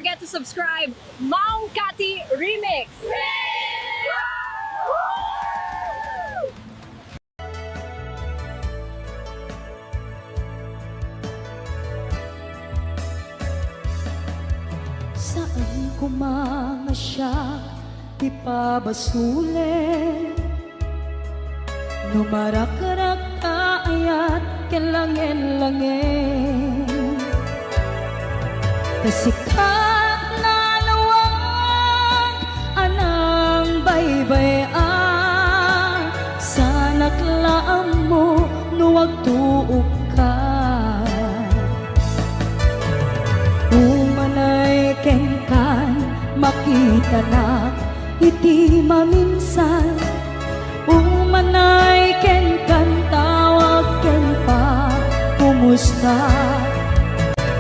forget to subscribe. Maong Kati Remix! Saan ko mamasya, ipabasule Numarak-rak ayat kelangin-langin Kasikat na lawag anang baybayan Sanak laam mo nuwag tuog ka Umanay kengkan makita na iti maminsan Umanay kengkan tawag ken pa kumusta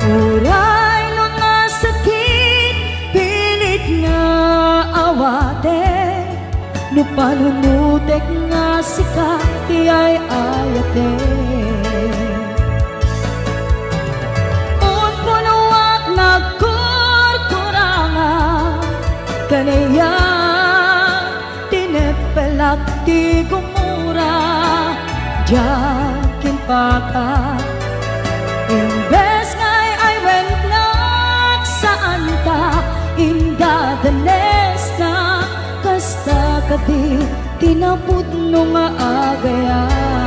Uray no nga sakit pilit nga awate No panunutek nga sika ti ay ayate Kanaya tinepelak di gumura Jakin paka Imbes ngay ay went nak saan ta Inda danes na Kasta kadi tinapud no maagayan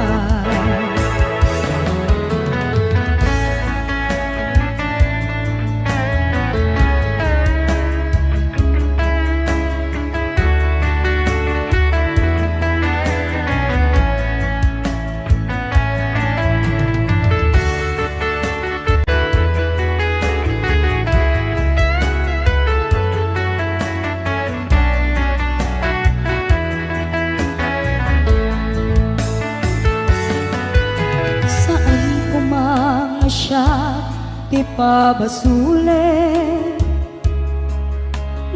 Di pabasule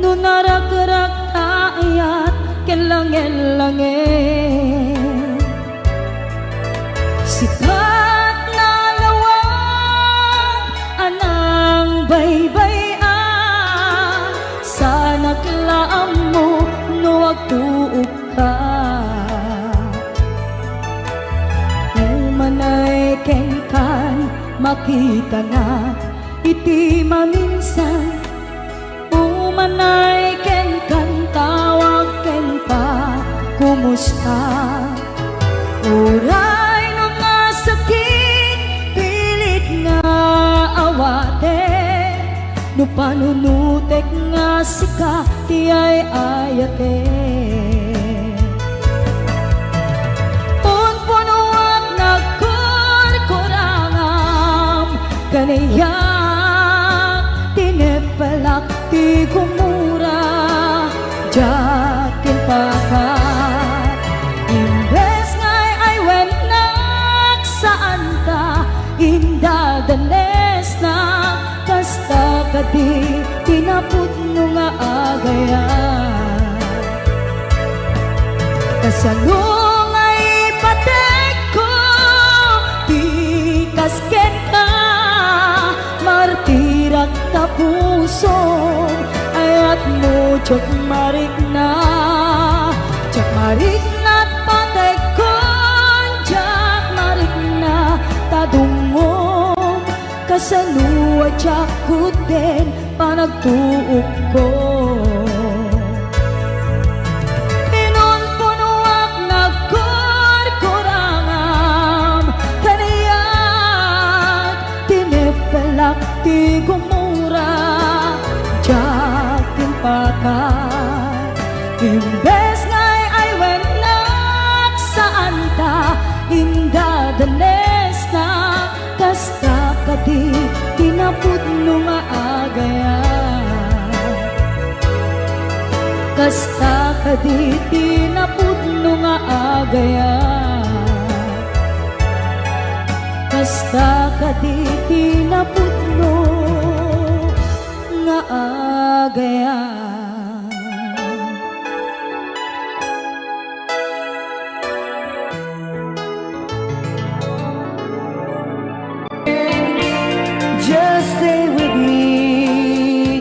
No narak-rak ayat kelangin-langin Sikat na lawag anang baybayan Sanak laam mo nuwag tuog ka Umanay kengkan makita na iti maminsan Umanay ken kan tawag ken pa kumusta Uray no nga sakit pilit nga awate No panunutek nga sika ti ay ayate Kanaya tinepelak ti gumura Jakin pakat Imbes ngay ay went nak saan ta Inda danes na Kasta kadi tinapud no nga agayan Kasanong ay patek ko Di kasket ka Martirak ta puso ayat mo Jok marik na patay kon Jak marik na tadungom Kasanua jak kuten panagtuog ko Pinon punuak nagkurkurangam Kaniyak tinepelak ti gumura Jakin pakat Imbes ngay ay went nak saan ta Inda danes na Kasta kadi tinapud no maagayan Kasta kadi tinapud no maagayan Kasta kadi tinapud no nga agayan Just stay with me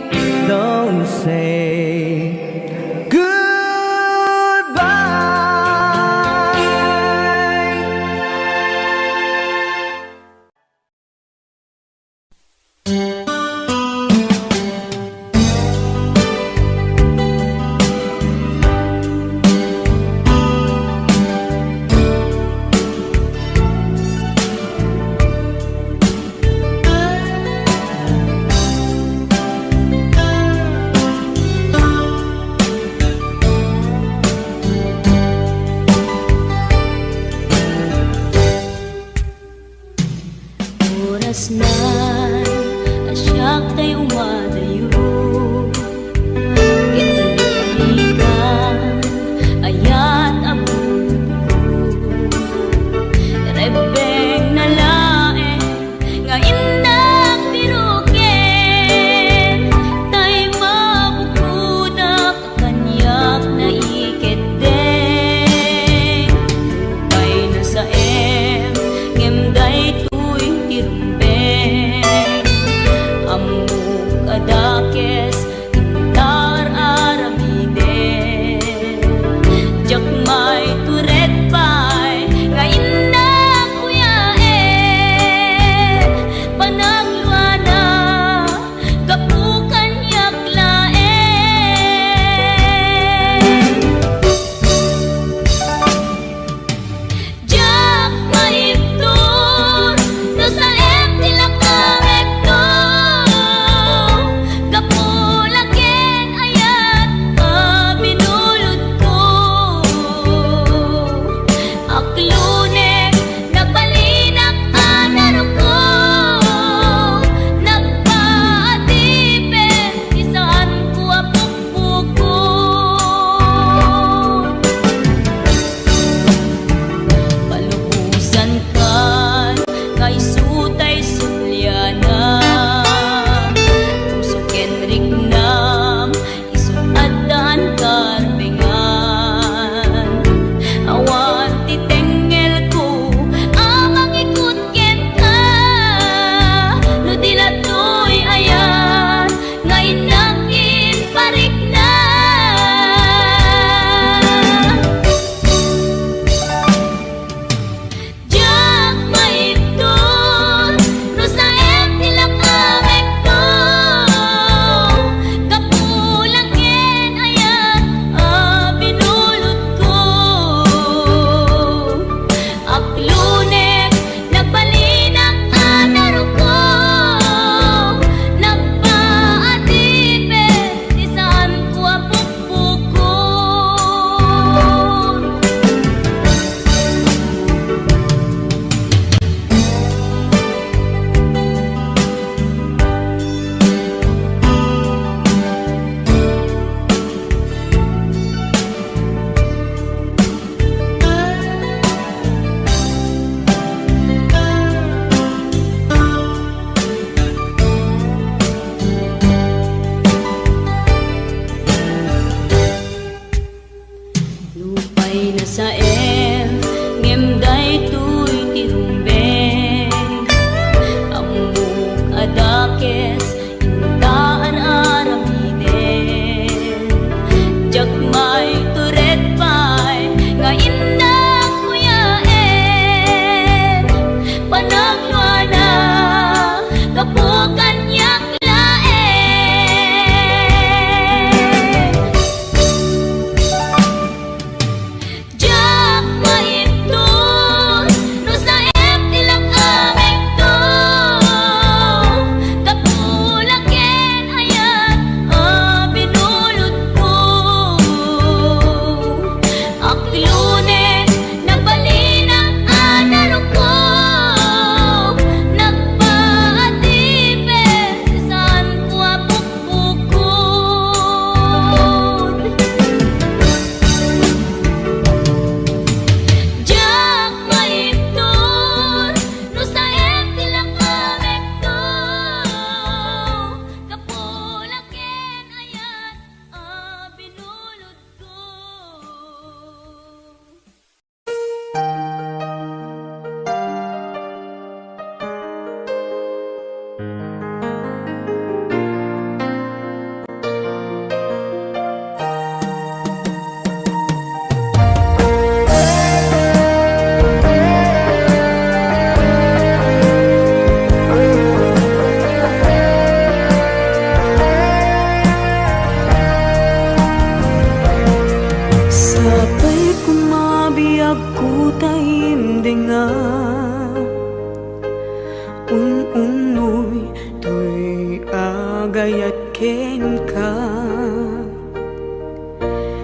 gayat ken ka.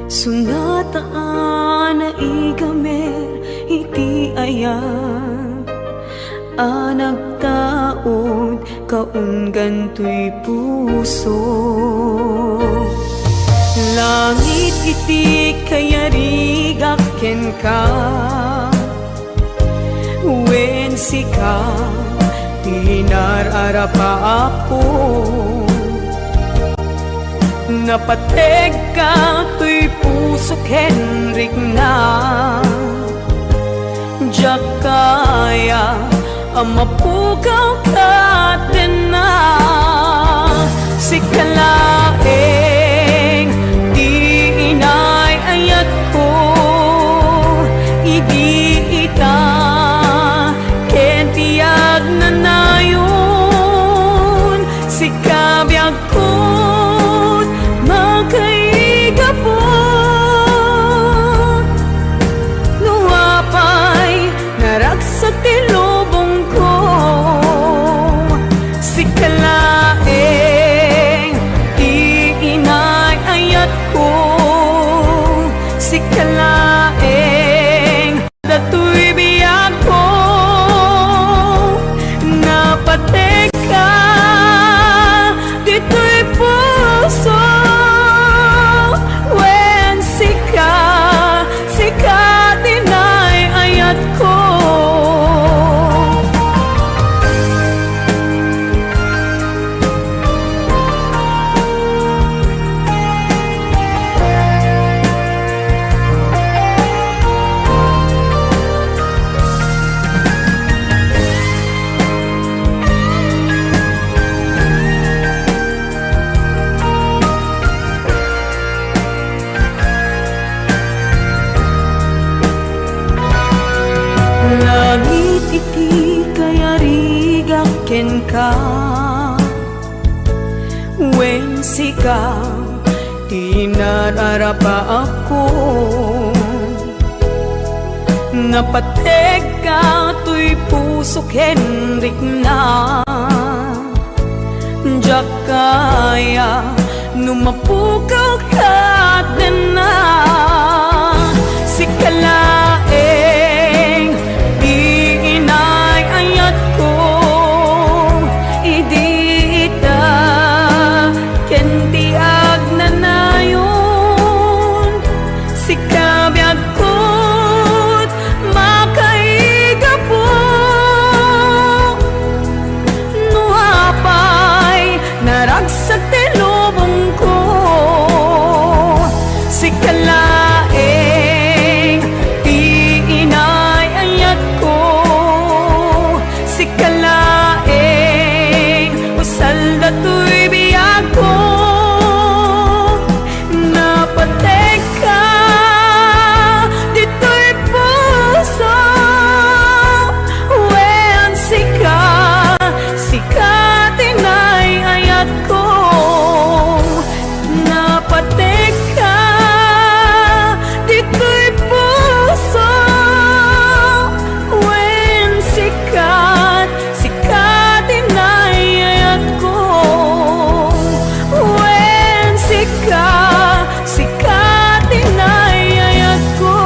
Sunataan na igamer iti ayan, nagtaod kaunggan to'y puso. Langit iti kayarigak ken ka, wen sika tinararapa ako. Napateg ka to'y puso kenrik na, diyak kaya amapugaw ka din na. Sikalaeng di inay ayat ko, igiita ken tiyag na nayon. Sikabiyag ko magkaigapon, nuapay naragsak ti lubong ko. Sikalaeng di inay ayat ko, sikalaeng dato'y biyag ko. Napateg ka dito'y puso, wen sika dinay ayat ko. Langit iti kayarigak ken ka, wen sika tinararapa ako. Napateg ka to'y puso kenrik na, diyak kaya numapukaw ka din na. Sikalaeng di inay ayat ko, idiita ken tiag na nayon. Sikabiyag ko't makaigapo, nuapay naragsak ti lubong ko. Sikalaeng di inay ayat ko, sikalaeng usal dato'y biyag ko. Napateg ka dito'y puso, wen sika tinay ayat ko. Napateg ka dito'y puso, wen sika tinay ayat ko. Wen sika tinay ayat ko.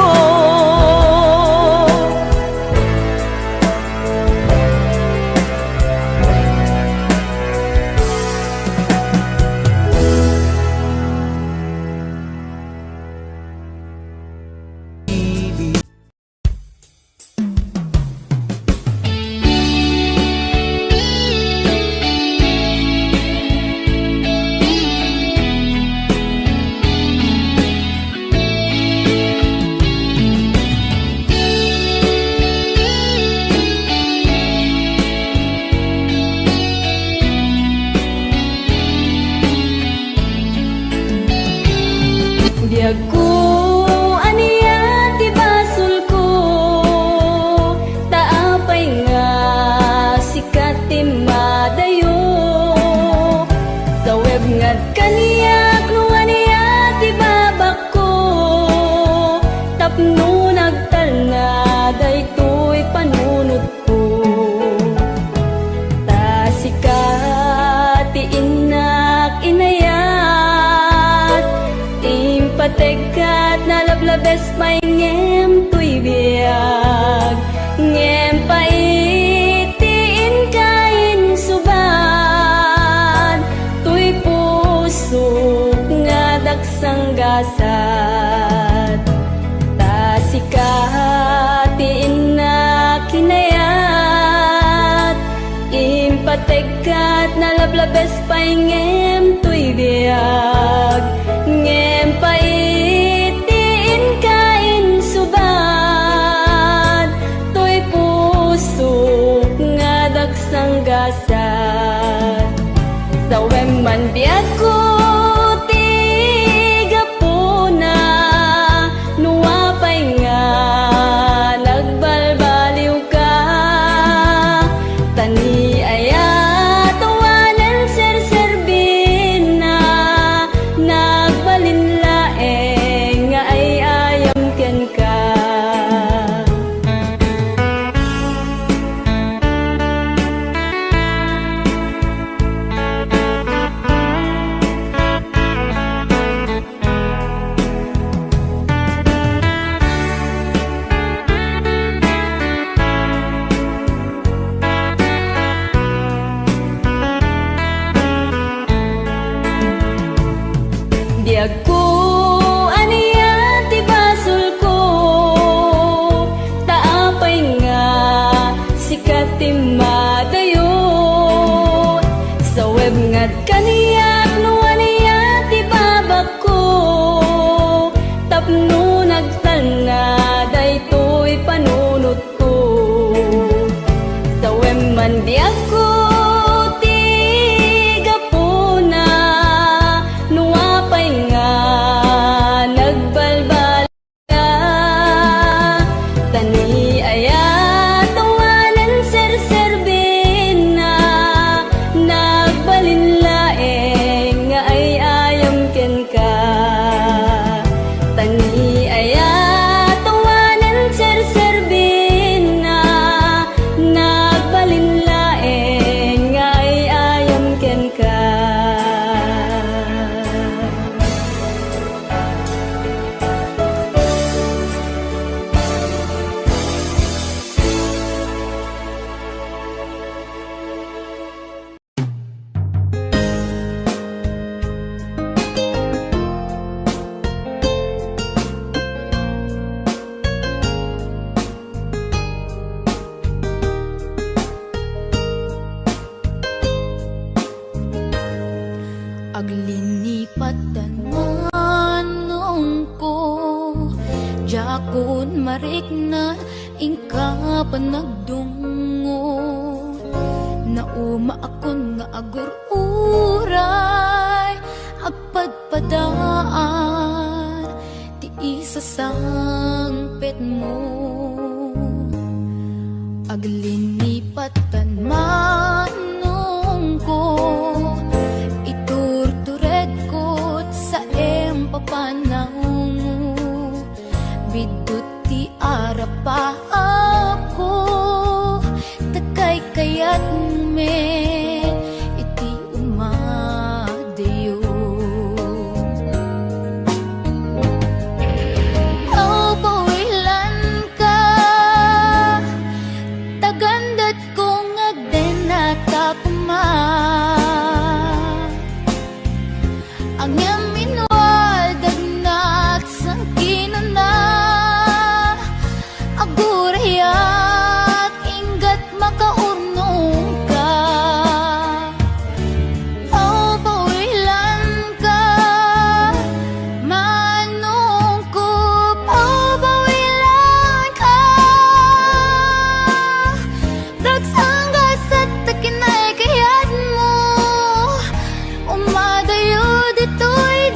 Biyag ko aniya ti basol ko, taapay nga sikat ti madayo. Sa web nga kaniya no aniya ti babak ko, tapno nagtal na daytoy panunod ko. Ta sikat ti inak puso nga daksang gasat tasikatiin na kinayat impatekat na lablabes paingem tuy biyag ngem paitiin kain subad tuy puso nga daksang gasat sawem man biyag ko tiga po na nuwapay nga nagbalbaliw ka tani ayat tawanan serserbin na nagbalinlaeng nga ay ayam ken ka. Di ako aniya ti basol ko taapay nga sikat ti madayo sa web nga kaniyak no aniya ti babak ko tapno nagtalna daytoy panunot ko sa web man di ako Aglinipatan manong ko Jakon marik na ingka panagdungo Nauma akon nga agur-uray Agpadpadaan Ti isa sangpet mo Aglinipatan manong ko papanangu bidut ti arapa ako takay kayat met iti umadayo aw pawilan ka tagandat kong agdenata kuma ang yamin agurayak inggat makaurnong ka aw pawilan ka manungkup aw pawilan ka dagsanggas at takinay kayat mo umadayo dito'y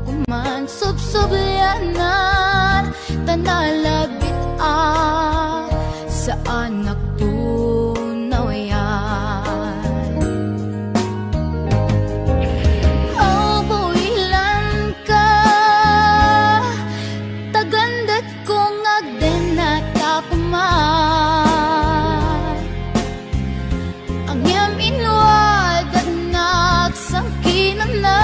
kuman subsubyanan tanalabit sa anak tunaw yan. Oh, buwilan ka tagandat kong agden at akuman ang yam inwad at nagsangkinan na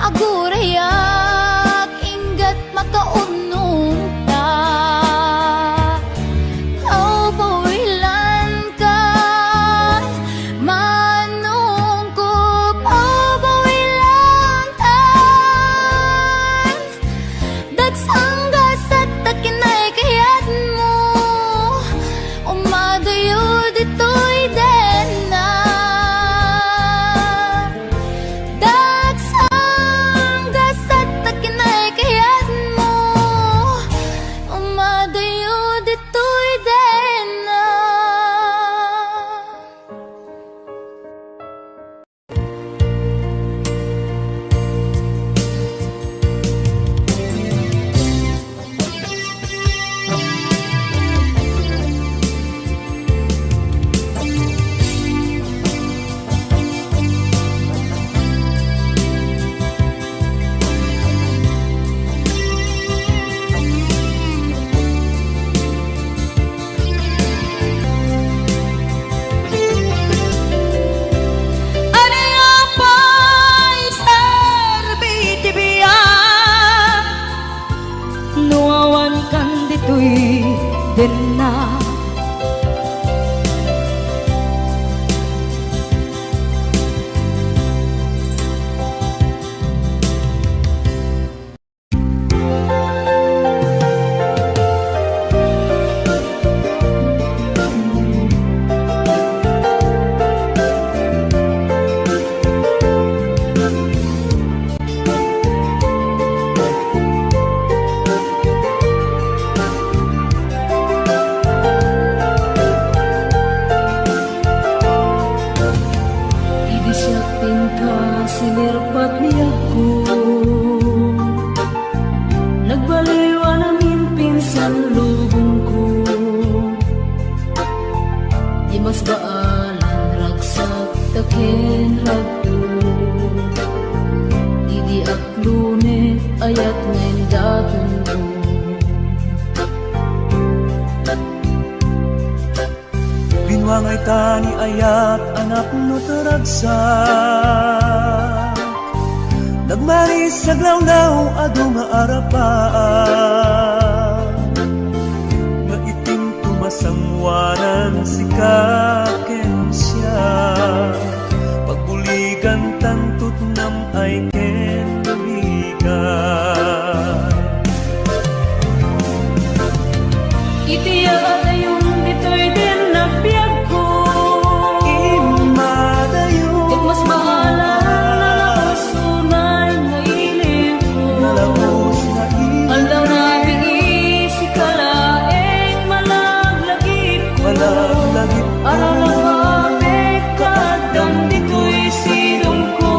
agurayak ingat makaunong ta. Oh, bawilan ka manungkop. Oh, bawilan tan dagsang gasat takinay kayat mo umadayo dito'y dena dagsang gasat takinay kayat mo umadayo dito'y dena. Nuawan kan dito'y dena. Idisyakin ka sinirpat niya ko nagbaliwa namin pinsan lubong ko di mas baalan ragsak takin ragto di aklune ayat ngayon daton ko. Binwangay tani ayat anak no taragsak nagmaris sa glawlaw ado nga arapaan nga itim tumasangwanan si kaken siya pagbuligan tantut nam ay ken buligan Itiya yung dito'y din nagbiag ko imadayo It mas maalan nalabas tunay na ilim ko nalabos na Alaw na binisi kalaeng malaglagip ko malaglagip ko Araw na mapit kadam dito'y silong ko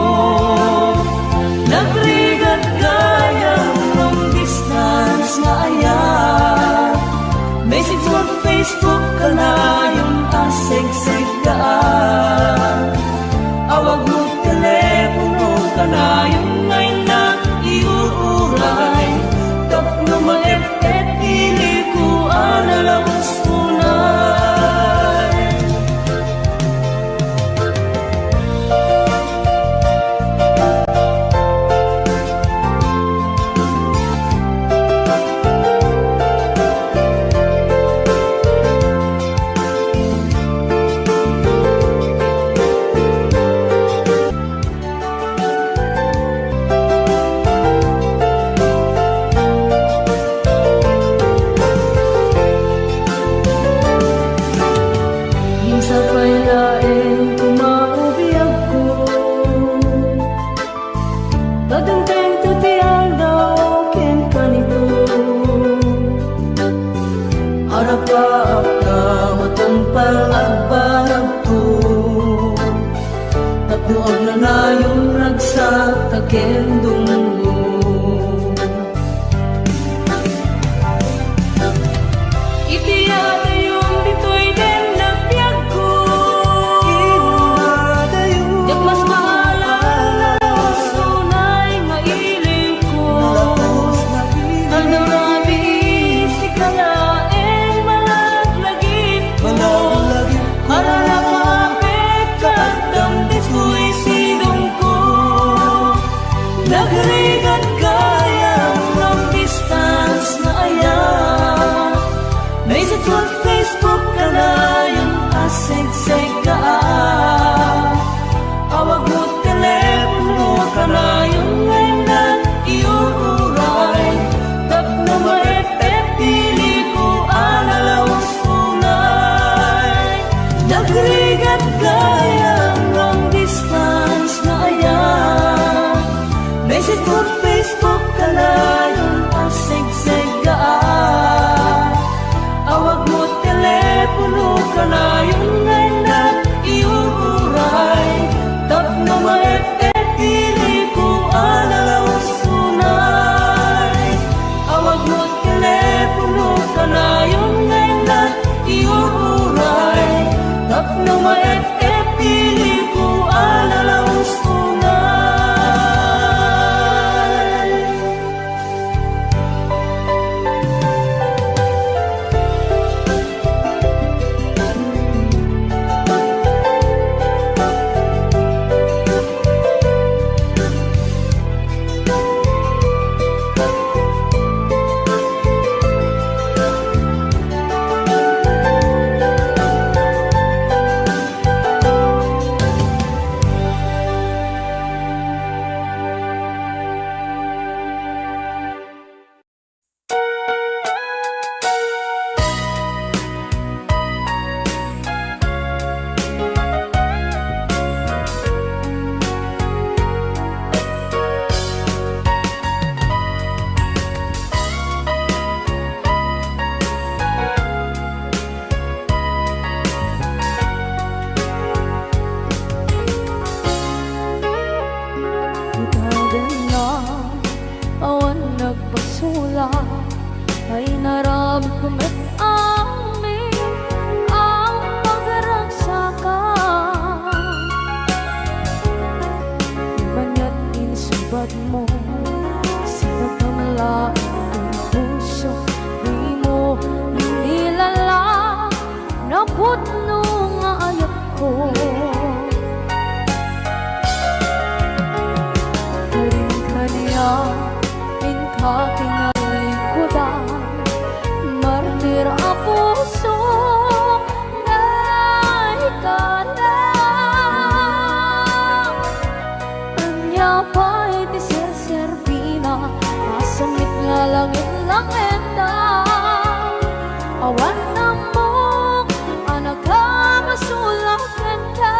Nagrigat gayang long distance na ayan Message mo Facebook ka na yung aseg-seg daan Awag mo telepono ka na yung ngayon na iuuray Tap na maep-et ili ko analabas tunay takendong mo. Itiyadayong dito'y den nagbiag ko, yak mas maalam sunay mailing ko. Ang narabi si kalaeng malaglagip ko, harala kapit katang dito'y sidong ko. Nagrigat kayang long distance na ayan, may sa Facebook ka na yung aseg-seg ka. Awag mo telepono ka na yung ngayon na iuuray. Tap na maepet pili ko alalawas unay. Nagrigat kayang long distance na ayan, may sa Facebook ka na yung aseg-seg ka. Awag mo telepono ka na yung ngayon na iuuray. Tap na maepet pili ko alalawas unay. Awag mo telepono ka na yung ngayon na iuuray. Tap na maepet pili ko alalawas unay. Awan nagpasula ay narami kumit amin ang pagragsakan. Banya't inisubad mo sa pagmamalain ng puso, di mo inilala na putno nga ayat ko. Katingalikudan, martir ang puso na ikalang. Anya pa'y di serservina, masamit nga langit lang enda. Awan na mo, anak ka masulak enda.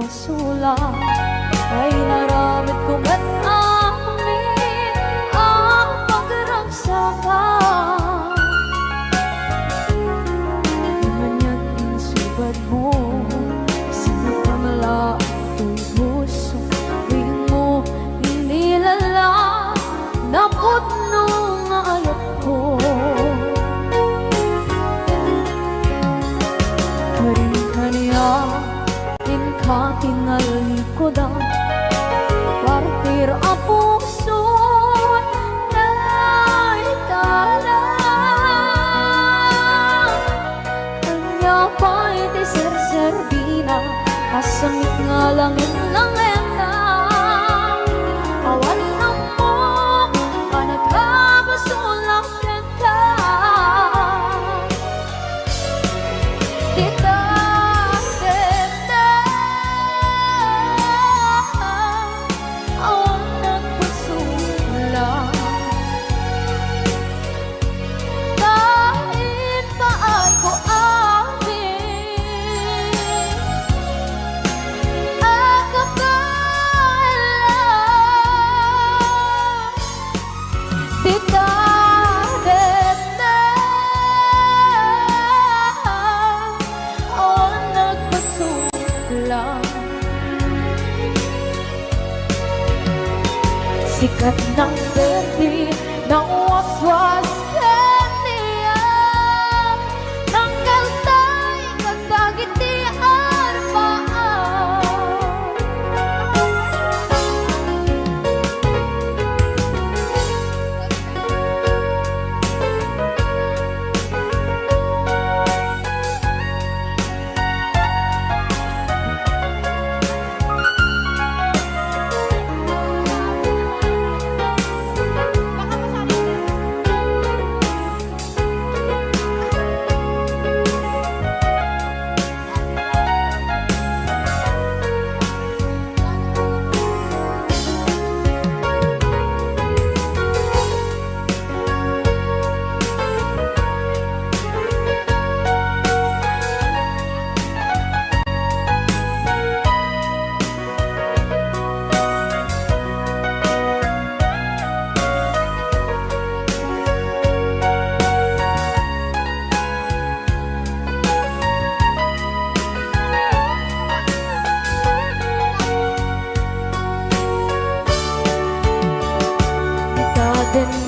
Sula ay naramit kong at amin ang pagragsakan. Manya't inisubad mo sa pagmamalain ko'y puso, di mo inilala na putno nga ayat ko. Karin-kaniya katingalikudan, partir ang puso na ikalang. Kanya pa'y di serservina, kasamit nga langit ng enda. Awan na mo, panagkabasulak ka. Dita Bye. Sikat ng berde, ng waswas kaniya, ng kaltay, kagdagiti arbaan.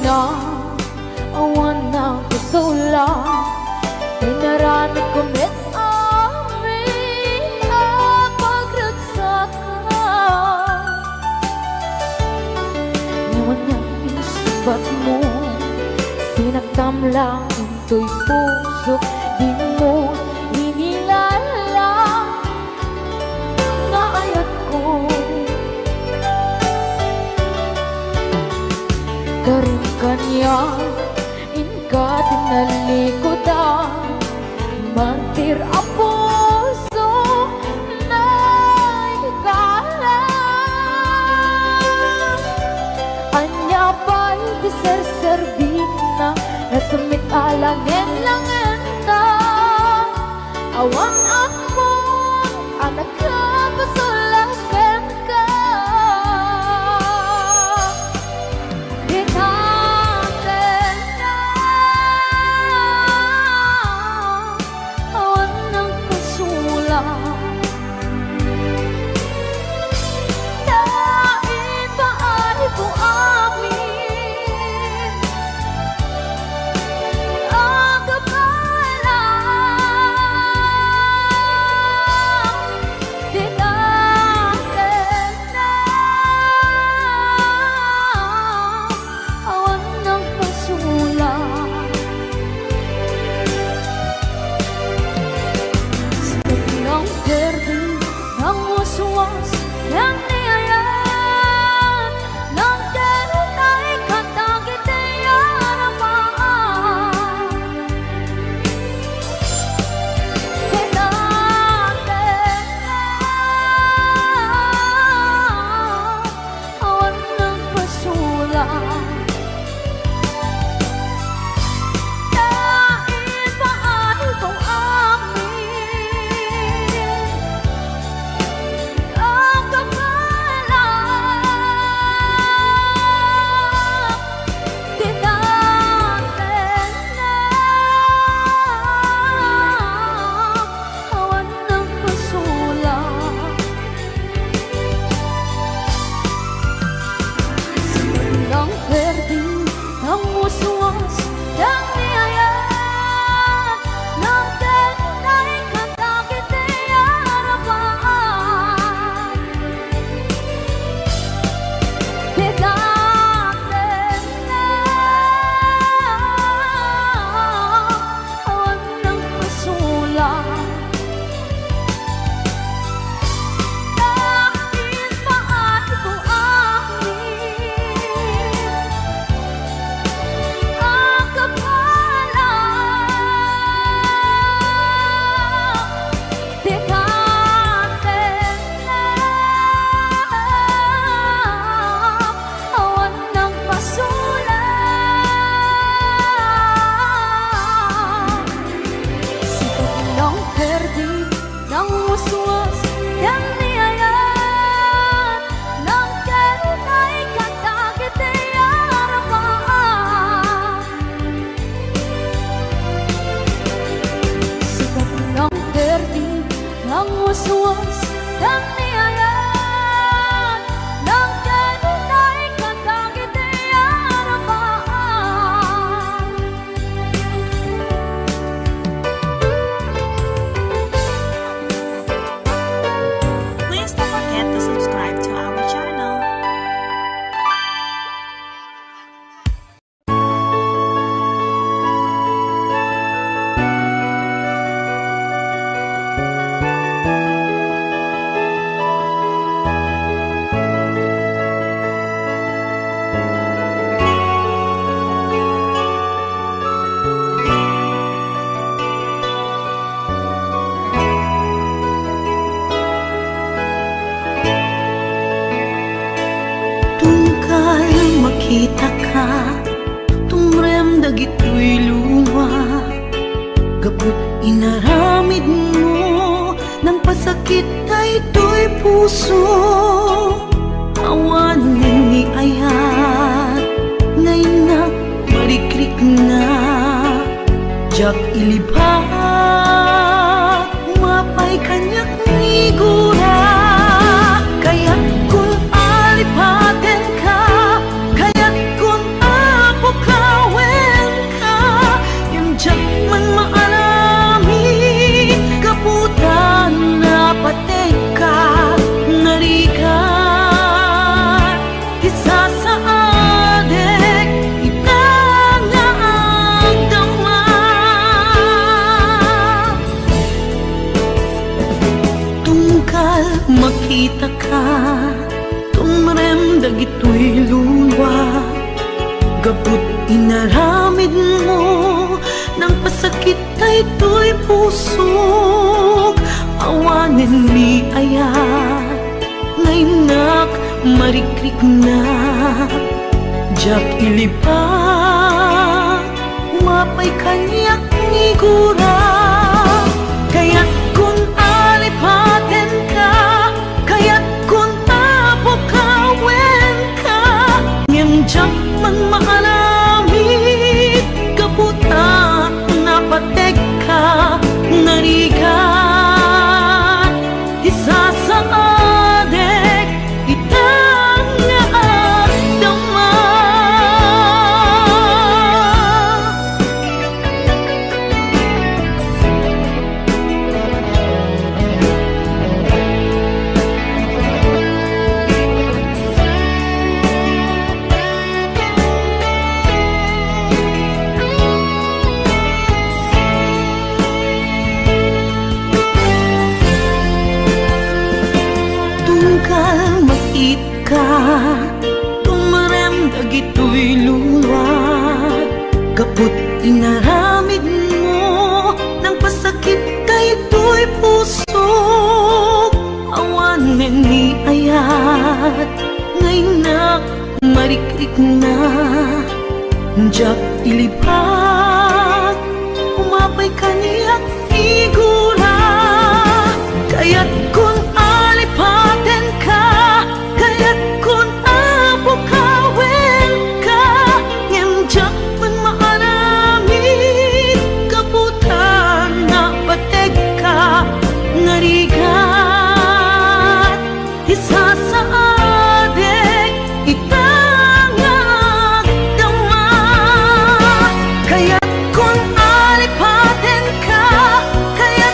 Na awan ng kusula ay narami kumit amin ang pagragsakan. Ngayon niyang isubat mo, sinaktam lang into'y puso, di mo inilala nga ayat ko. Karin kanya, inka tinalikodan, mantir ang puso na ikalang. Anya ba'y di ser-servina, nasumit alangin langin na. Awan ako, anak ka, pasulakan ka. waswas dan niayan ng kanunay katang makita ka, tumrem dagitoy luwa. Gabot inaramid mo, nang pasakit ay ito'y puso. Awan ni ayat, ngayon na marikrik na. Jak ilibak, umapay kanyak ni gura. Kaya kung alipaten ka, kaya kung apukawen ka, yung jak man maalami, kaputan na patay ka, narigat, isa sa adek, itangaagdama. Tungkal makita ka, tumrem dagitoy luwa. Gabot inaramid mo, nang pasakit ay ito'y pusok. Awanin ni ayat, ngaynak marikrik na. Jak ilibak, umapay kanyak ni gura. Kaya't kung alipaten ka, kaya't kung apukawen ka, ngem jak man maalamit, kaputa na patek ka, narigat, isa sa adek, itangaagdama. Tungkal makit ka, tumarem dagitoy luwa. Kaput inaramid mo, nang pasakit kay ito'y pusok. Awanin ni ayat, ngaynak marikrik na. Jak ilibak, umapay kaniyak figura. Kaya't kung alipaten ka, kaya't kung apukawen ka, ngem jak man maaramid, kaputan na pateg ka, narigat, isa sa adek, itangaagdama. Kaya't kung alipaten ka, kaya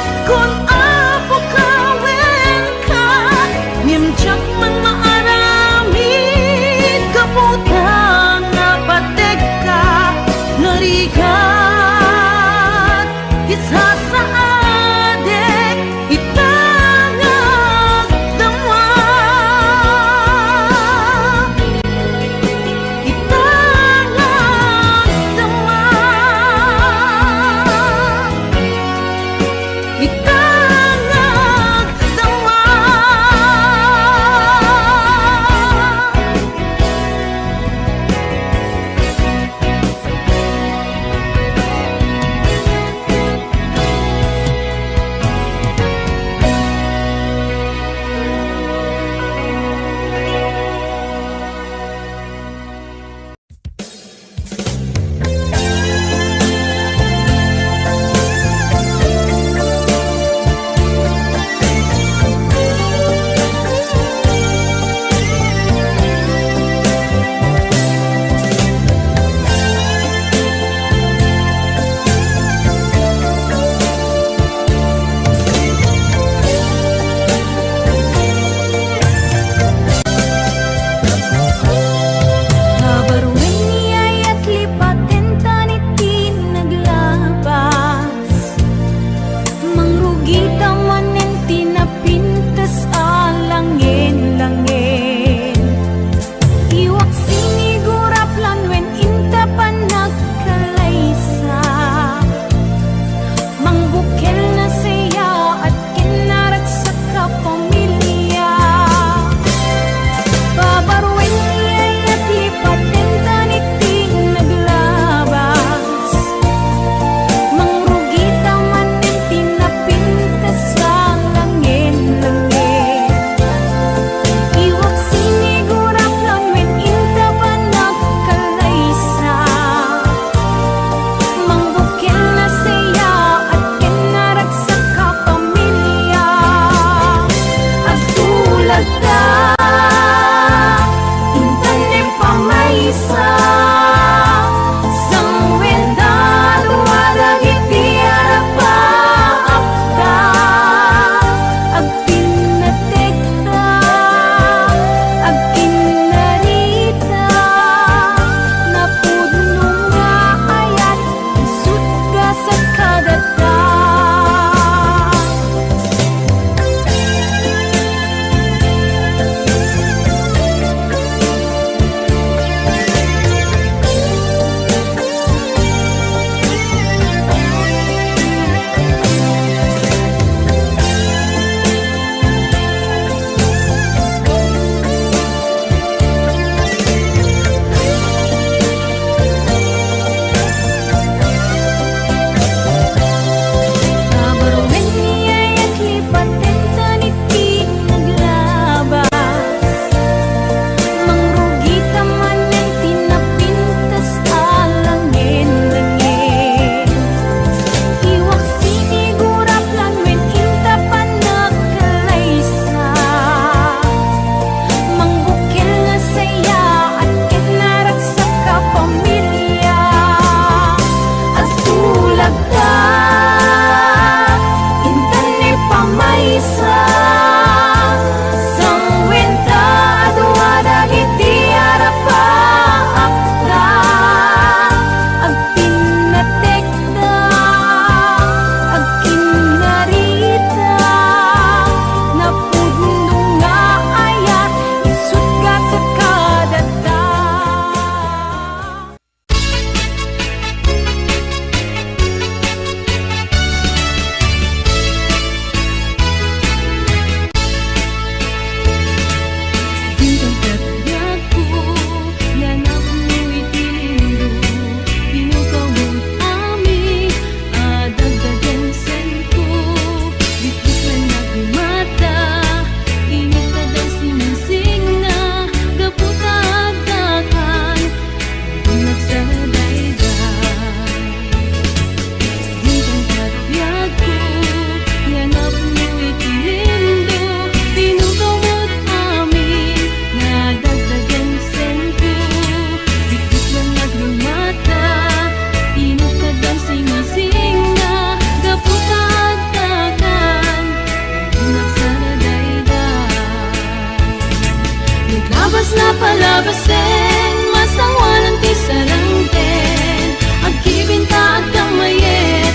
palabasin masawanan ti sarangten agkibinta agkamayet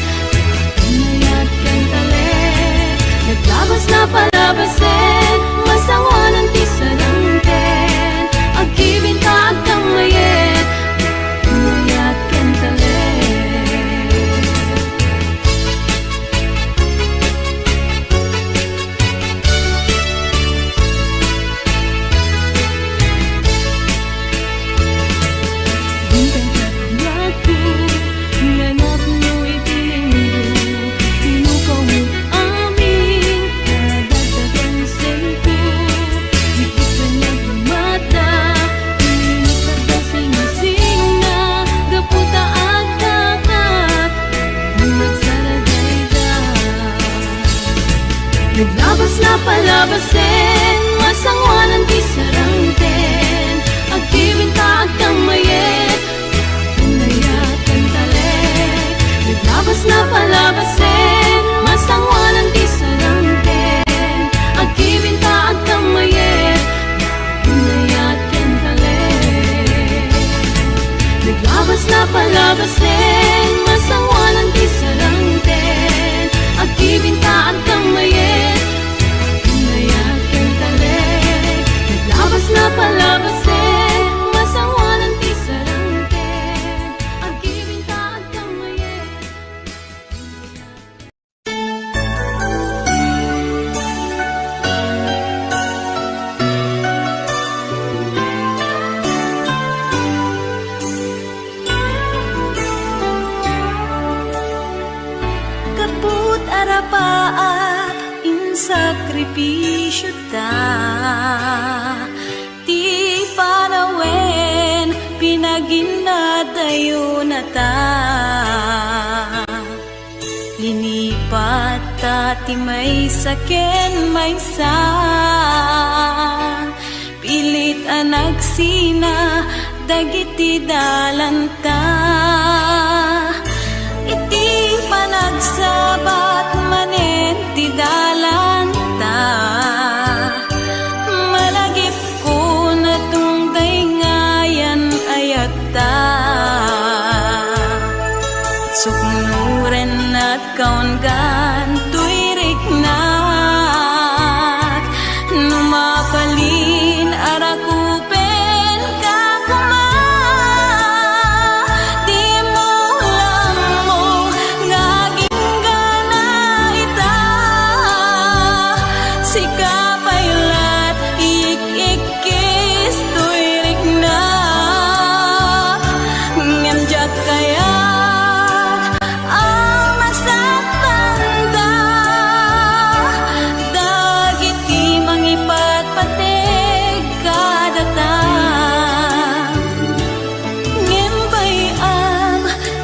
pinayat ken talet naglabas na palabasin masawanan ti sarangten agkibinta agkamayet pinayat ken talet naglabas na palabasin masawanan ti sarangten agkibinta agkamayet pinayat ken talet naglabas na palabasin masawanan ti sarangten agkibinta agkamayet pinayat ken talet naglabas na palabasin masawanan ti sarangten agkibinta agkamayet pinayat ken talet naglabas na palabasin masawanan ti sarangten agkibinta agkamayet. Kaput arapaat in sakripisyo ta ti panawen pinaginadayo na ta linipat ta ti may saken may sa pilit anagsina dagiti dalanta iti panagsabat manen ti dalanta malagip ko na tungday ngayan ayata suknuren at kaungan tuirik nak numapalin arakupen kakuma di mo lang mo ngaging gana ita sikapaylat ik-ikis tuirik na ngamjak kaya ang masakbanda dagiti mangipatpateg kadata ngembay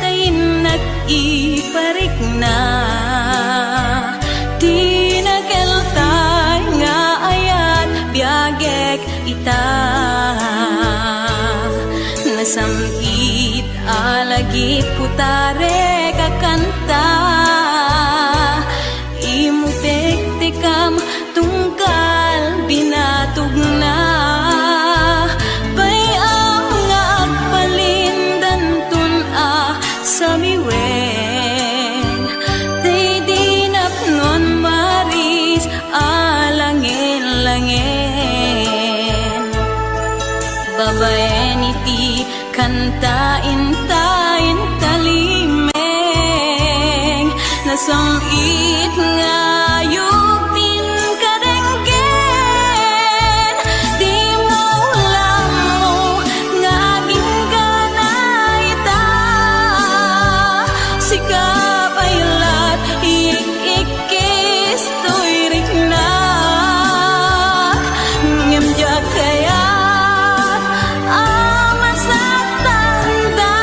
tayin nag-iparik na tinakeltay nga ayat biagek ita nasamit alagi putare kakanta imutek-tekam tungkal binatog na bayang nga agpalindan tun sa miweng day dinapnon maris alangin-langin babaen iti kantain tayin talimeng nasamit ngayog din kadenggen di mo lang mo ngaging gana ita sikapaylat ik-ikis tuirik na ngemjak kaya ang masakbanda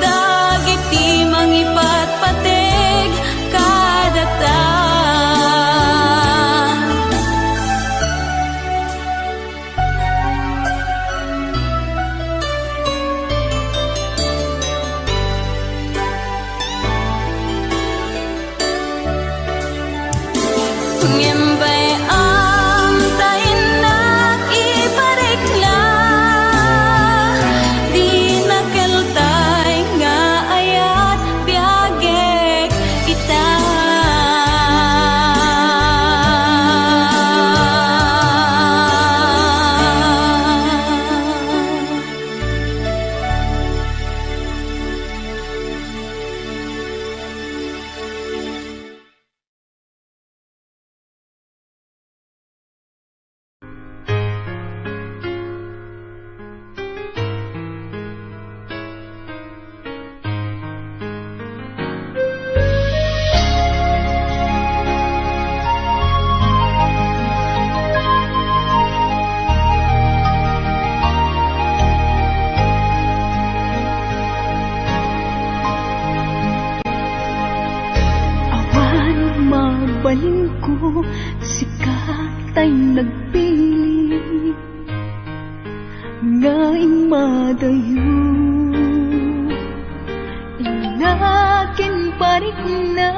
dagiti mangipatpateg kadata ngembay ang tayin nag-iparik ko, sikat ay nagpili ngaing madayo. Inakin parik na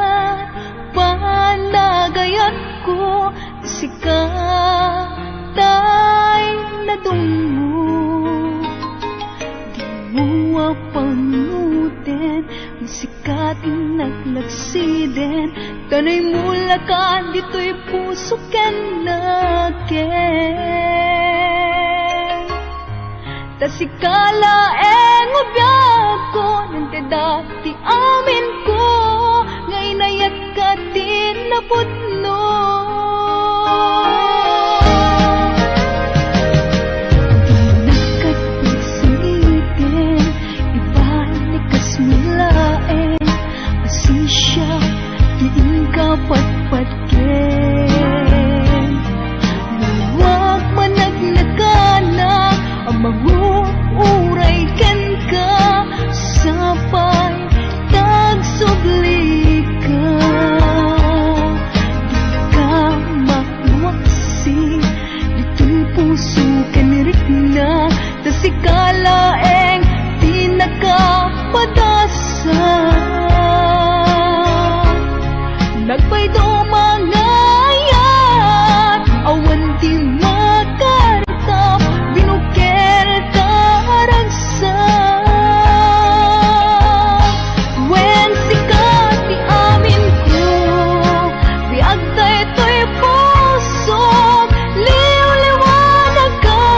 panagayat ko, sikat ay nadungo. Di mo apanutin, masikating naglaksiden, tanay mula ka, dito'y puso ken naken. Tasikala ubyak ko, nante dati amin ko, ngay nayat ka din na putno. Di nakatpagsilitin, ibalik kas mulain, asisya, diin ka patpatken. Huwag managnakanak, ang manguuray ken ka, sapay tagsubli ka. Di ka mawaksi, dito'y puso kanirik na, tasikalaeng di nakapadasa. Nagpaydo mangayat, awan di makartap, binuker karagsa. When sikat di amin ko, biag tayo to'y puso, liw-liwanag ka,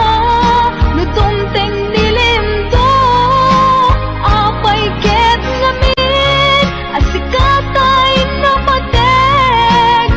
nutumteng nilim do, apay ket ngamin, asikat ay namateg,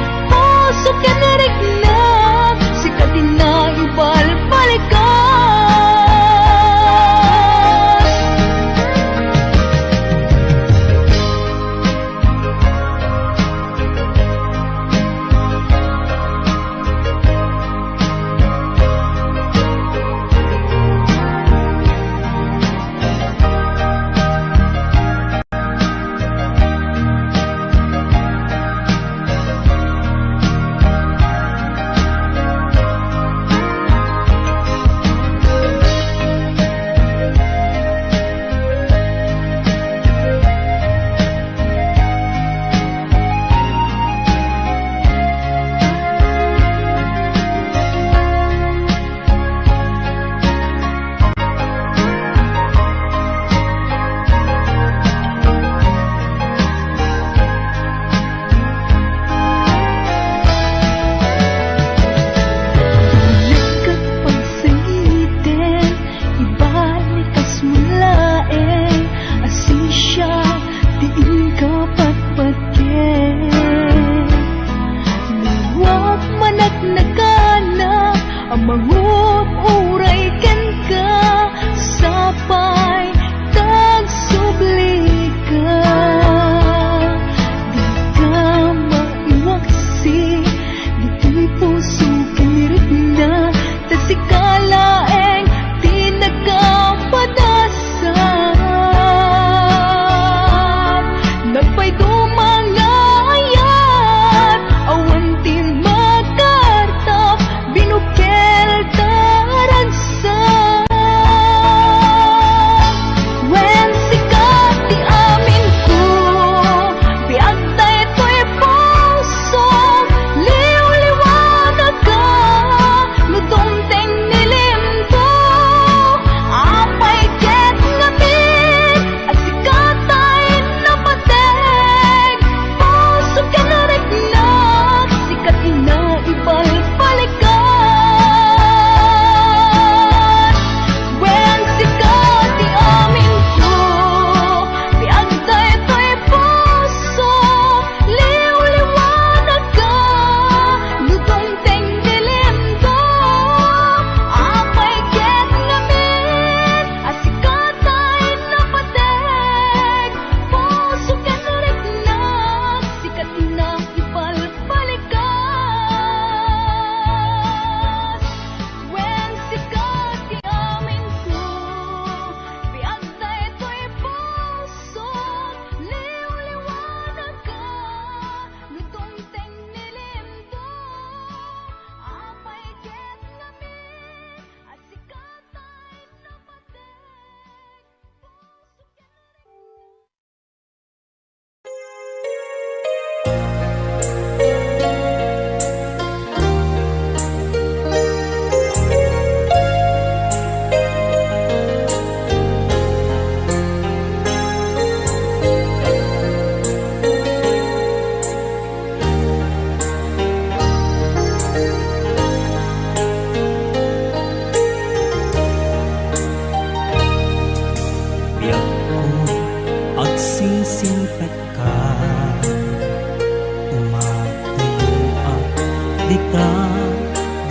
dita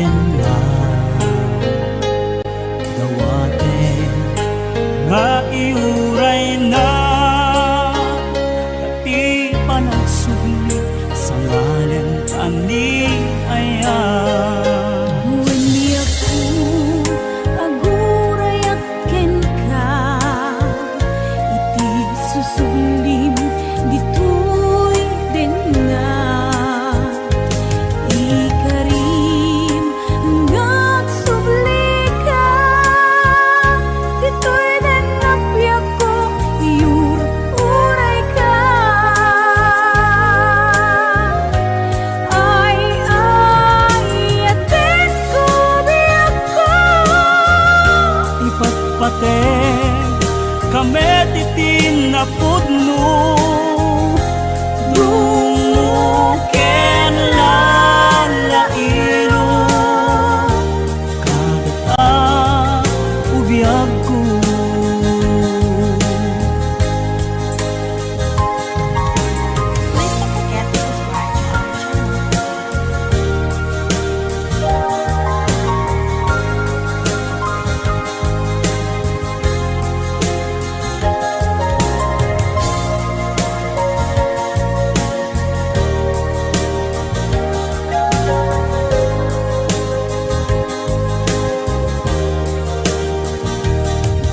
den na dawate nga iuray na kati panagsugli sa ngalan ani ayan. Wani ako aguray aken ka, iti susuglim ditoy den na. Ikarim hanggang subli ka, ditoy den napiyak ko, iuray ka. Ay, atin ko biyak ko. Ipatpate kami titin na pudno dumuken lalailo kagata ubiyag ko. Please don't forget to subscribe to our channel.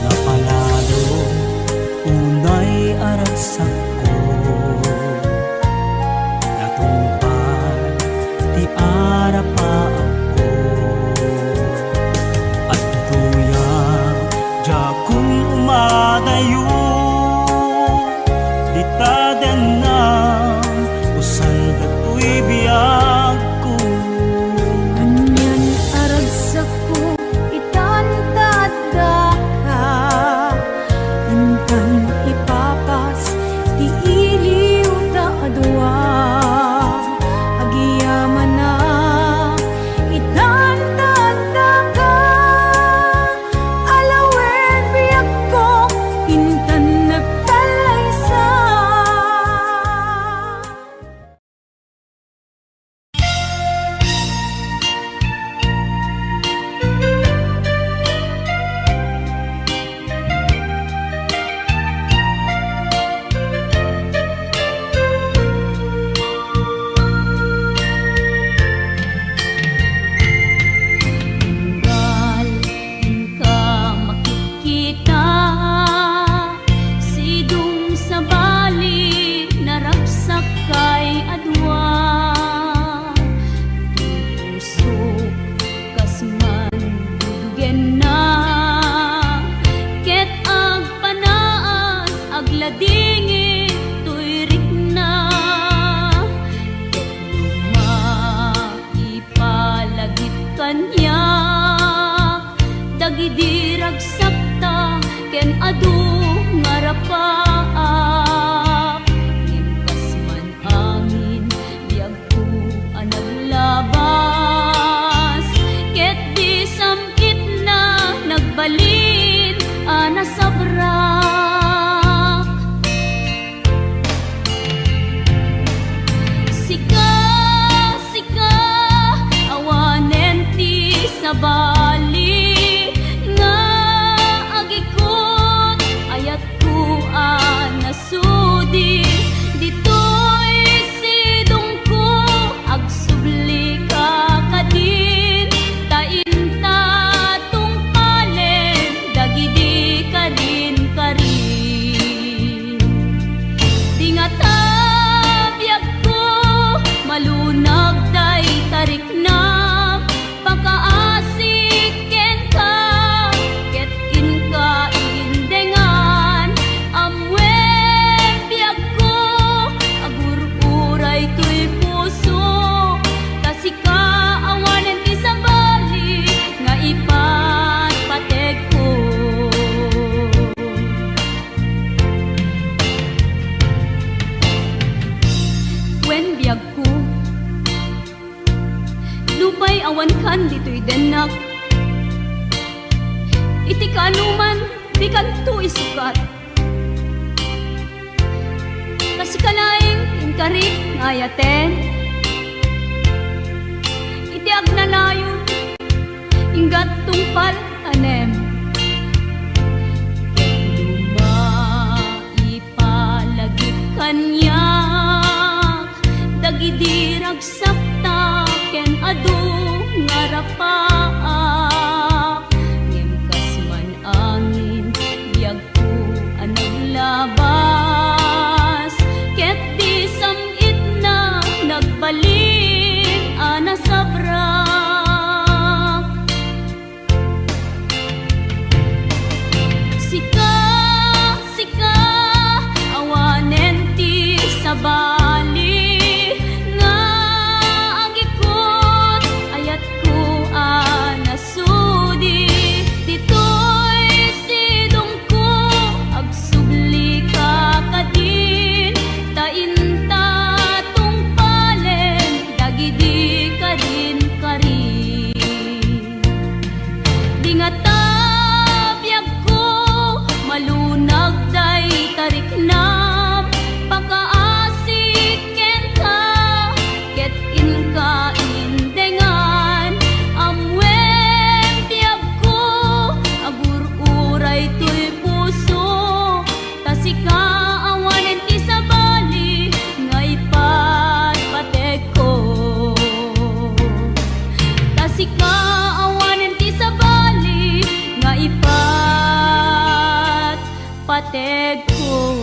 Napalalo unay aragsak ko, natungpal ti ara pa ako at tuya jakong umadayo dita den na usal datoy biyag ko. Anyan aragsak ko, itantadda ka, intan ipapas, ti iliw ta adwa, agiyaman na, itantadda ka, alawen biyak ko, intan nagtalaysa. Tunggal ka makikita, sidong sa bali naragsak kay adwa. Pusok kasman dudugen na, ket agpanaas agladingi tuyrik na. Ket lumaipalagip kanyak, dagidirag sakta ken adu ngarapaap. Ngimkas man angin biag ko anaglabas, ket di samkit na nagbalin ana sabrak. Sika, sika, awanen ti sa bali nga agikot ayat ko anasudi ditoy sidong ko agsubli ka kadin tainta tungpalen dagidi kadin karin. Di nga tabiyag ko malunag day tarik na, pakaasik ken ka, ket in ka indengan. Amwen biyag ko, agururay to'y puso, kasi ka awanen ti sa bali, nga ipatpatek ko. Wen biyag ko, lupay awan kan dito'y denak, iti kanuman di kanto isukat. Kasi kalaing inkari ngayaten, gatong palanem. Ipalagip kanyak dagidirag sakta ken adu ngarapaak ngem kasman angin biag ko anag labas ket di samit na nagbalik ana sabrak sika awanen ti sabali nga agikot ayat ko anasudi ditoy sidong ko agsubli ka kadin tainta tong palen dagidi ka din karin di nga tabiyag ko malunag day tarik nam pakaasik ken ka ket in ka indengan amwen biyag ko agur-uray to'y puso tasika awanen ti sabali nga ipatpatek ko tasika awanen ti sabali nga ipatpatek ko.